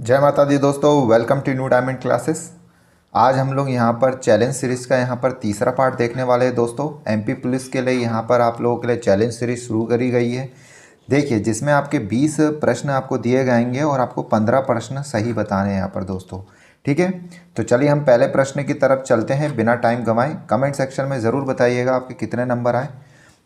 जय माता दी दोस्तों, welcome to new diamond classes. आज हम लोग यहाँ पर चैलेंज सीरीज़ का यहाँ पर तीसरा पार्ट देखने वाले हैं दोस्तों। एमपी पुलिस के लिए यहाँ पर आप लोगों के लिए चैलेंज सीरीज शुरू करी गई है। देखिए, जिसमें आपके 20 प्रश्न आपको दिए जाएंगे और आपको 15 प्रश्न सही बताने हैं यहाँ पर दोस्तों। ठीक है, तो चलिए हम पहले प्रश्न की तरफ चलते हैं बिना टाइम गंवाए। कमेंट सेक्शन में ज़रूर बताइएगा आपके कितने नंबर आए।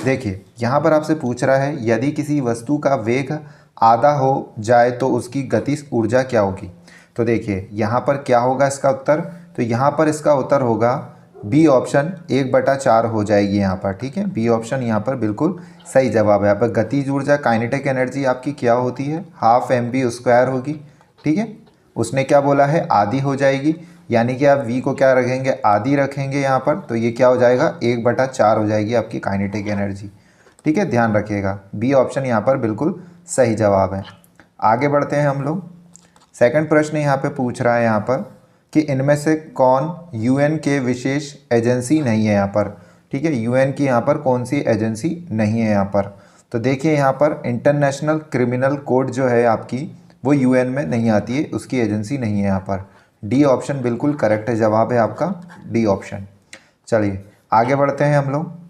देखिए, यहाँ पर आपसे पूछ रहा है, यदि किसी वस्तु का वेग आधा हो जाए तो उसकी गतिज ऊर्जा क्या होगी। तो देखिए यहाँ पर क्या होगा इसका उत्तर। तो यहाँ पर इसका उत्तर होगा बी ऑप्शन 1/4 हो जाएगी यहाँ पर। ठीक है, बी ऑप्शन यहाँ पर बिल्कुल सही जवाब है। यहाँ पर गतिज ऊर्जा काइनेटिक एनर्जी आपकी क्या होती है, ½ mv² होगी। ठीक है, उसने क्या बोला है, आधी हो जाएगी, यानी कि आप v को क्या रखेंगे, आधी रखेंगे यहाँ पर, तो ये क्या हो जाएगा 1/4 हो जाएगी आपकी काइनेटिक एनर्जी। ठीक है, ध्यान रखिएगा, बी ऑप्शन यहाँ पर बिल्कुल सही जवाब है। आगे बढ़ते हैं हम लोग। सेकंड प्रश्न यहाँ पे पूछ रहा है यहाँ पर कि इनमें से कौन यूएन के विशेष एजेंसी नहीं है यहाँ पर। ठीक है, यूएन की यहाँ पर कौन सी एजेंसी नहीं है यहाँ पर। तो देखिए यहाँ पर इंटरनेशनल क्रिमिनल कोर्ट जो है आपकी, वो यूएन में नहीं आती है, उसकी एजेंसी नहीं है यहाँ पर। डी ऑप्शन बिल्कुल करेक्ट जवाब है आपका, डी ऑप्शन। चलिए आगे बढ़ते हैं हम लोग।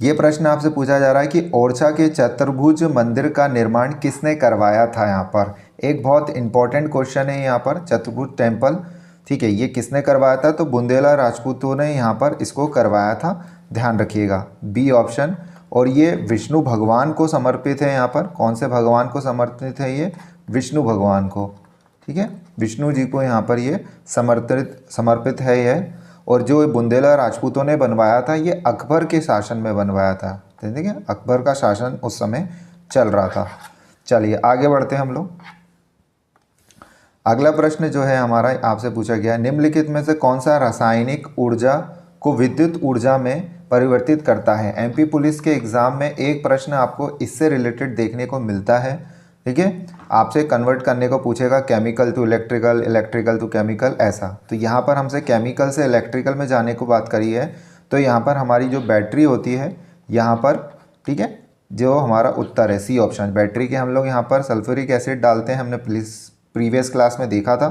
ये प्रश्न आपसे पूछा जा रहा है कि ओरछा के चतुर्भुज मंदिर का निर्माण किसने करवाया था यहाँ पर। एक बहुत इंपॉर्टेंट क्वेश्चन है यहाँ पर, चतुर्भुज टेम्पल। ठीक है, ये किसने करवाया था, तो बुंदेला राजपूतों ने यहाँ पर इसको करवाया था। ध्यान रखिएगा, बी ऑप्शन। और ये विष्णु भगवान को समर्पित है यहाँ पर। कौन से भगवान को समर्पित है ये, विष्णु भगवान को। ठीक है, विष्णु जी को यहाँ पर ये समर्पित है ये। और जो बुंदेला राजपूतों ने बनवाया था, ये अकबर के शासन में बनवाया था। ठीक है, अकबर का शासन उस समय चल रहा था। चलिए आगे बढ़ते हैं हम लोग। अगला प्रश्न जो है हमारा आपसे पूछा गया है, निम्नलिखित में से कौन सा रासायनिक ऊर्जा को विद्युत ऊर्जा में परिवर्तित करता है। एमपी पुलिस के एग्जाम में एक प्रश्न आपको इससे रिलेटेड देखने को मिलता है। ठीक है, आपसे कन्वर्ट करने को पूछेगा, chemical to electrical, electrical to chemical, ऐसा। तो यहाँ पर हमसे केमिकल से इलेक्ट्रिकल में जाने को बात करी है। तो यहाँ पर हमारी जो बैटरी होती है यहाँ पर, ठीक है, जो हमारा उत्तर है सी ऑप्शन। बैटरी के हम लोग यहाँ पर सल्फ्यूरिक एसिड डालते हैं, हमने प्रीवियस क्लास में देखा था।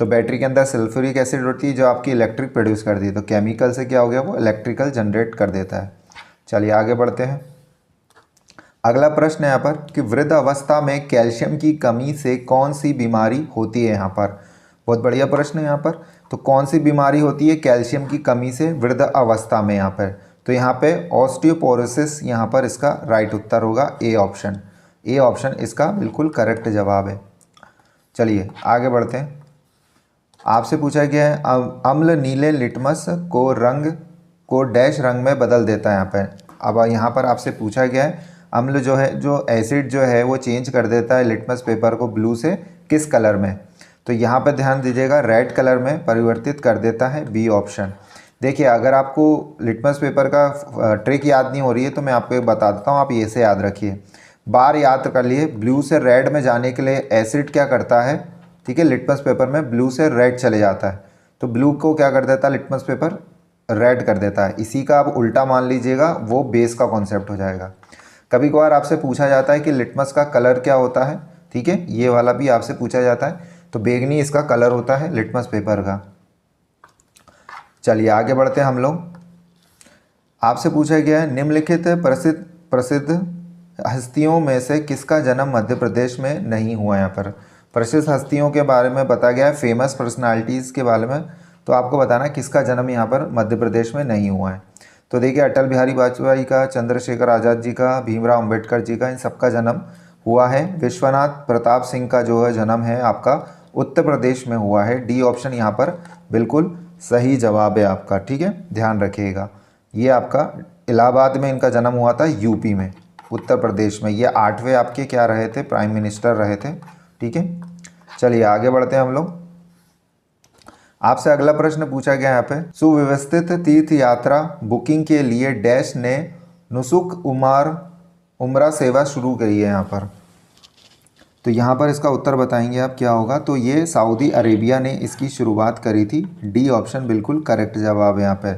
तो बैटरी के अंदर सल्फ्यूरिक एसिड होती है जो आपकी इलेक्ट्रिक प्रोड्यूस कर दी है। तो केमिकल से क्या हो गया, वो इलेक्ट्रिकल जनरेट कर देता है। चलिए आगे बढ़ते हैं। अगला प्रश्न है यहाँ पर कि वृद्ध अवस्था में कैल्शियम की कमी से कौन सी बीमारी होती है यहाँ पर। बहुत बढ़िया प्रश्न है यहाँ पर। तो कौन सी बीमारी होती है कैल्शियम की कमी से वृद्ध अवस्था में यहाँ पर। तो यहाँ पे ऑस्टियोपोरोसिस यहाँ पर इसका राइट उत्तर होगा, ए ऑप्शन। ए ऑप्शन इसका बिल्कुल करेक्ट जवाब है। चलिए आगे बढ़ते हैं। आपसे पूछा गया है, अम्ल नीले लिटमस को डैश रंग में बदल देता है यहाँ पर। अब यहाँ पर आपसे पूछा गया है, अम्ल जो है, जो एसिड जो है वो चेंज कर देता है लिटमस पेपर को ब्लू से किस कलर में। तो यहाँ पर ध्यान दीजिएगा, रेड कलर में परिवर्तित कर देता है, बी ऑप्शन। देखिए, अगर आपको लिटमस पेपर का ट्रिक याद नहीं हो रही है तो मैं आपको बता देता हूँ, आप ये से याद रखिए। बार याद कर लिए, ब्लू से रेड में जाने के लिए एसिड क्या करता है, ठीक है, लिटमस पेपर में ब्लू से रेड चले जाता है। तो ब्लू को क्या कर देता है, लिटमस पेपर रेड कर देता है। इसी का आप उल्टा मान लीजिएगा, वो बेस का कॉन्सेप्ट हो जाएगा। कभी कभार आपसे पूछा जाता है कि लिटमस का कलर क्या होता है। ठीक है, ये वाला भी आपसे पूछा जाता है। तो बैंगनी इसका कलर होता है लिटमस पेपर का। चलिए आगे बढ़ते हैं हम लोग। आपसे पूछा गया है, निम्नलिखित प्रसिद्ध हस्तियों में से किसका जन्म मध्य प्रदेश में नहीं हुआ। यहाँ पर प्रसिद्ध हस्तियों के बारे में बताया गया है, फेमस पर्सनालिटीज़ के बारे में। तो आपको बताना किसका जन्म यहाँ पर मध्य प्रदेश में नहीं हुआ है। तो देखिए, अटल बिहारी वाजपेयी का, चंद्रशेखर आज़ाद जी का, भीमराव अंबेडकर जी का, इन सबका जन्म हुआ है। विश्वनाथ प्रताप सिंह का जो है जन्म है आपका उत्तर प्रदेश में हुआ है। डी ऑप्शन यहाँ पर बिल्कुल सही जवाब है आपका। ठीक है, ध्यान रखिएगा, ये आपका इलाहाबाद में इनका जन्म हुआ था, यूपी में, उत्तर प्रदेश में। ये 8वें आपके क्या रहे थे, प्राइम मिनिस्टर रहे थे। ठीक है, चलिए आगे बढ़ते हैं हम लोग। आपसे अगला प्रश्न पूछा गया यहाँ पे, सुव्यवस्थित तीर्थ यात्रा बुकिंग के लिए डैश ने नुसुक उमरा सेवा शुरू करी है यहाँ पर। तो यहाँ पर इसका उत्तर बताएंगे आप क्या होगा। तो ये सऊदी अरेबिया ने इसकी शुरुआत करी थी। डी ऑप्शन बिल्कुल करेक्ट जवाब है यहाँ पे।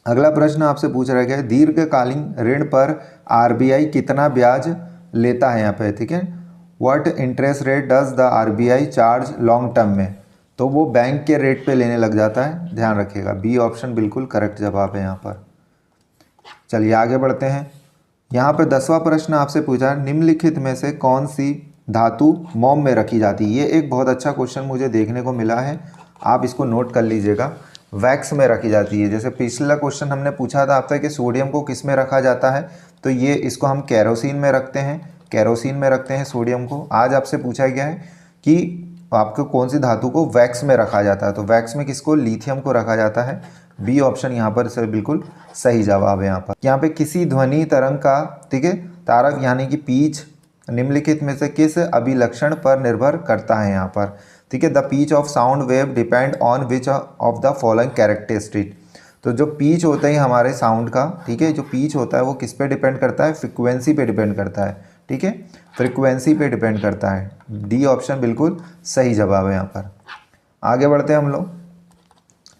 अगला प्रश्न आपसे पूछ रहा गया, दीर्घकालीन ऋण पर आरबीआई कितना ब्याज लेता है यहाँ पे। ठीक है, what interest rate does the RBI charge long term में, तो वो बैंक के रेट पे लेने लग जाता है, ध्यान रखिएगा। बी ऑप्शन बिल्कुल करेक्ट जवाब है यहाँ पर। चलिए आगे बढ़ते हैं। यहाँ पे 10वां प्रश्न आपसे पूछा है, निम्नलिखित में से कौन सी धातु मोम में रखी जाती है। ये एक बहुत अच्छा क्वेश्चन मुझे देखने को मिला है, आप इसको नोट कर लीजिएगा। वैक्स में रखी जाती है। जैसे पिछला क्वेश्चन हमने पूछा था आपसे कि सोडियम को किस में रखा जाता है, तो ये इसको हम केरोसिन में रखते हैं, केरोसिन में रखते हैं सोडियम को। आज आपसे पूछा गया है कि आपको कौन सी धातु को वैक्स में रखा जाता है, तो वैक्स में किसको, लिथियम को रखा जाता है। बी ऑप्शन यहाँ पर सर बिल्कुल सही जवाब है। यहाँ पे किसी ध्वनि तरंग का, ठीक है, तारक यानी कि पीच निम्नलिखित में से किस अभिलक्षण पर निर्भर करता है यहाँ पर, ठीक है। The pitch of sound wave depend on which of the following characteristic, तो जो पीच होता है हमारे साउंड का, ठीक है, जो पीच होता है वो किस पे डिपेंड करता है, फ्रिक्वेंसी पे डिपेंड करता है, ठीक है, फ्रिक्वेंसी पे डिपेंड करता है। डी ऑप्शन बिल्कुल सही जवाब है यहाँ पर। आगे बढ़ते हैं हम लोग।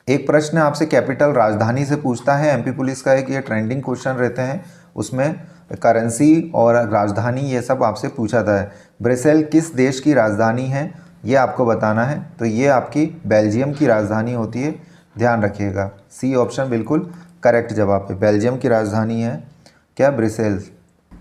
एक प्रश्न आपसे कैपिटल राजधानी से पूछता है एमपी पुलिस का, एक ये ट्रेंडिंग क्वेश्चन रहते हैं, उसमें करेंसी और राजधानी ये सब आपसे पूछा था। ब्रसेल किस देश की राजधानी है, ये आपको बताना है, तो ये आपकी बेल्जियम की राजधानी होती है, ध्यान रखिएगा। सी ऑप्शन बिल्कुल करेक्ट जवाब है, बेल्जियम की राजधानी है क्या, ब्रसेल्स।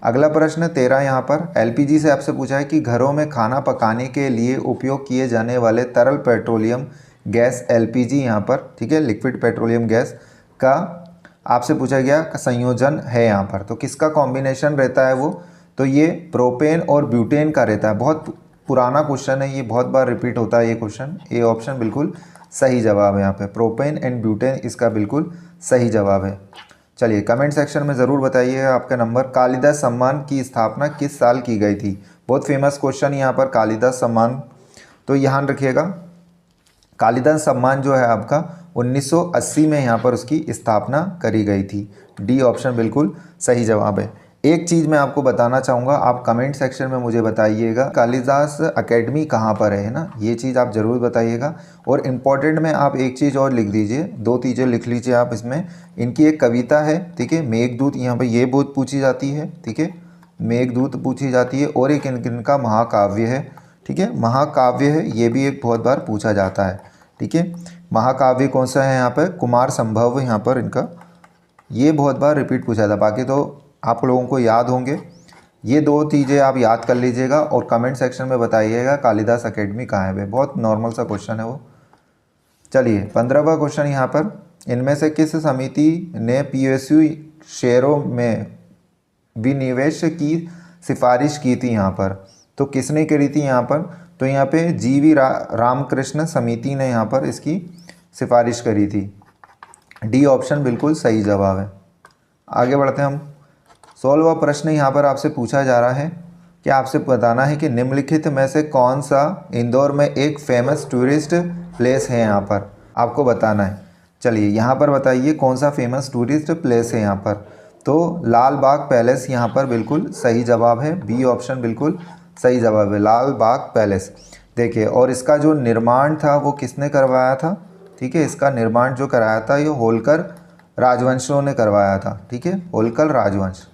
अगला प्रश्न 13 यहाँ पर एलपीजी से आपसे पूछा है कि घरों में खाना पकाने के लिए उपयोग किए जाने वाले तरल पेट्रोलियम गैस एलपीजी यहाँ पर, ठीक है, लिक्विड पेट्रोलियम गैस का आपसे पूछा गया संयोजन है यहाँ पर, तो किसका कॉम्बिनेशन रहता है वो, तो ये प्रोपेन और ब्यूटेन का रहता है। बहुत पुराना क्वेश्चन है ये, बहुत बार रिपीट होता है ये क्वेश्चन। ए ऑप्शन बिल्कुल सही जवाब है यहाँ पे, प्रोपेन एंड ब्यूटेन इसका बिल्कुल सही जवाब है। चलिए कमेंट सेक्शन में ज़रूर बताइएगा आपका नंबर। कालिदास सम्मान की स्थापना किस साल की गई थी, बहुत फेमस क्वेश्चन यहाँ पर कालिदास सम्मान, तो ध्यान रखिएगा कालिदास सम्मान जो है आपका 1980 में यहाँ पर उसकी स्थापना करी गई थी। डी ऑप्शन बिल्कुल सही जवाब है। एक चीज़ मैं आपको बताना चाहूँगा, आप कमेंट सेक्शन में मुझे बताइएगा कालिदास एकेडमी कहाँ पर है ना, ये चीज़ आप ज़रूर बताइएगा। और इम्पॉर्टेंट में आप एक चीज़ और लिख दीजिए, 2 चीज़ें लिख लीजिए आप इसमें। इनकी एक कविता है, ठीक है, मेघदूत, यहाँ पर ये बहुत पूछी जाती है, ठीक है, मेघदूत पूछी जाती है। और एक इनका महाकाव्य है, ठीक है, महाकाव्य है, ये भी एक बहुत बार पूछा जाता है, ठीक है। महाकाव्य कौन सा है यहाँ पर, कुमार संभव यहाँ पर इनका, ये बहुत बार रिपीट पूछा था। बाकी तो आप लोगों को याद होंगे, ये 2 चीज़ें आप याद कर लीजिएगा और कमेंट सेक्शन में बताइएगा कालिदास एकेडमी कहाँ है। बहुत नॉर्मल सा क्वेश्चन है वो। चलिए 15वां क्वेश्चन यहाँ पर, इनमें से किस समिति ने पीएसयू शेयरों में विनिवेश की सिफारिश की थी यहाँ पर, तो किसने करी थी यहाँ पर, तो यहाँ पे जीवी रामकृष्ण समिति ने यहाँ पर इसकी सिफारिश करी थी। डी ऑप्शन बिल्कुल सही जवाब है। आगे बढ़ते हैं हम। 16वां प्रश्न यहाँ पर आपसे पूछा जा रहा है कि आपसे बताना है कि निम्नलिखित में से कौन सा इंदौर में एक फेमस टूरिस्ट प्लेस है, यहाँ पर आपको बताना है। चलिए यहाँ पर बताइए कौन सा फेमस टूरिस्ट प्लेस है यहाँ पर, तो लाल बाग पैलेस यहाँ पर बिल्कुल सही जवाब है। बी ऑप्शन बिल्कुल सही जवाब है, लाल बाग पैलेस। देखिए, और इसका जो निर्माण था वो किसने करवाया था, ठीक है, इसका निर्माण जो कराया था ये होलकर राजवंशों ने करवाया था, ठीक है, होलकर राजवंश,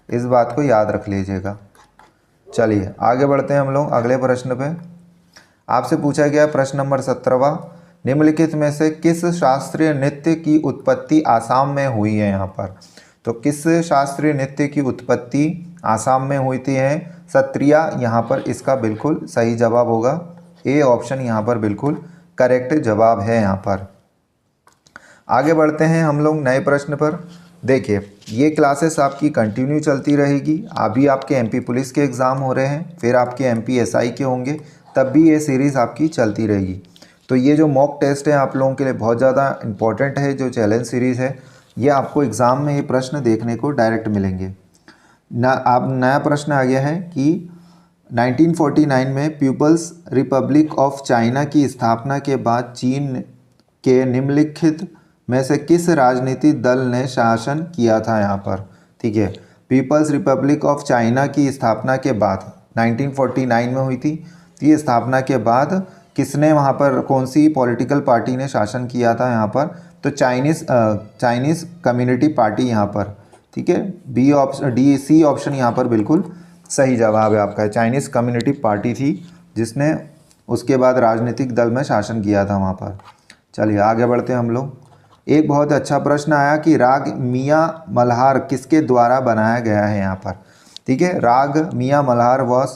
इस बात को याद रख लीजिएगा। चलिए आगे बढ़ते हैं हम लोग अगले प्रश्न पे। आपसे पूछा गया प्रश्न नंबर 17वां, निम्नलिखित में से किस शास्त्रीय नृत्य की उत्पत्ति आसाम में हुई है यहाँ पर, तो किस शास्त्रीय नृत्य की उत्पत्ति आसाम में हुई थी है, सत्रिया यहाँ पर इसका बिल्कुल सही जवाब होगा। ए ऑप्शन यहाँ पर बिल्कुल करेक्ट जवाब है यहाँ पर। आगे बढ़ते हैं हम लोग नए प्रश्न पर। देखिए ये क्लासेस आपकी कंटिन्यू चलती रहेगी, अभी आपके एमपी पुलिस के एग्ज़ाम हो रहे हैं, फिर आपके एमपी एसआई के होंगे, तब भी ये सीरीज़ आपकी चलती रहेगी। तो ये जो मॉक टेस्ट है आप लोगों के लिए बहुत ज़्यादा इंपॉर्टेंट है, जो चैलेंज सीरीज़ है ये आपको एग्ज़ाम में ये प्रश्न देखने को डायरेक्ट मिलेंगे ना। अब नया प्रश्न आ गया है कि 1949 में पीपल्स रिपब्लिक ऑफ चाइना की स्थापना के बाद चीन के निम्नलिखित में से किस राजनीतिक दल ने शासन किया था यहाँ पर, ठीक है। पीपल्स रिपब्लिक ऑफ चाइना की स्थापना के बाद 1949 में हुई थी, तो ये स्थापना के बाद किसने वहाँ पर, कौन सी पॉलिटिकल पार्टी ने शासन किया था यहाँ पर, तो चाइनीज़ कम्युनिटी पार्टी यहाँ पर, ठीक है। B option D C option यहाँ पर बिल्कुल सही जवाब है आपका। चाइनीज़ कम्युनिटी पार्टी थी जिसने उसके बाद राजनीतिक दल में शासन किया था वहाँ पर। चलिए आगे बढ़ते हैं हम लोग। एक बहुत अच्छा प्रश्न आया कि राग मियाँ मल्हार किसके द्वारा बनाया गया है यहाँ पर। ठीक है, राग मियाँ Malhar was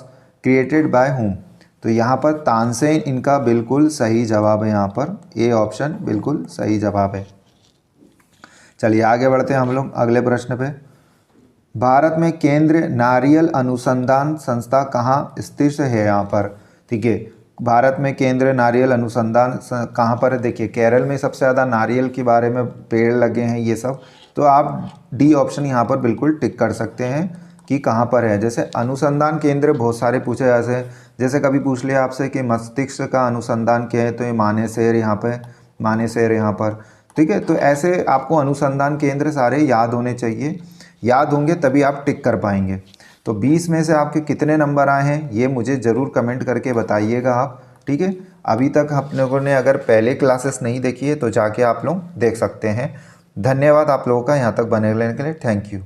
created by whom. तो यहाँ पर तानसेन इनका बिल्कुल सही जवाब है। यहाँ पर ए ऑप्शन बिल्कुल सही जवाब है। चलिए आगे बढ़ते हैं हम लोग अगले प्रश्न पे। भारत में केंद्रीय नारियल अनुसंधान संस्था कहाँ स्थित है यहाँ पर। ठीक है, भारत में केंद्रीय नारियल अनुसंधान कहाँ पर है। देखिए केरल में सबसे ज़्यादा नारियल के बारे में पेड़ लगे हैं ये सब। तो आप डी ऑप्शन यहाँ पर बिल्कुल टिक कर सकते हैं कि कहाँ पर है। जैसे अनुसंधान केंद्र बहुत सारे पूछे जैसे कभी पूछ लिया आपसे कि मस्तिष्क का अनुसंधान क्या है, तो ये मानेसर यहाँ पे, मानेसर यहाँ पर। ठीक है, तो ऐसे आपको अनुसंधान केंद्र सारे याद होने चाहिए, याद होंगे तभी आप टिक कर पाएंगे। तो 20 में से आपके कितने नंबर आए हैं ये मुझे ज़रूर कमेंट करके बताइएगा आप। ठीक है, अभी तक आप लोगों ने अगर पहले क्लासेस नहीं देखी है तो जाके आप लोग देख सकते हैं। धन्यवाद आप लोगों का यहाँ तक बने रहने के लिए। Thank you.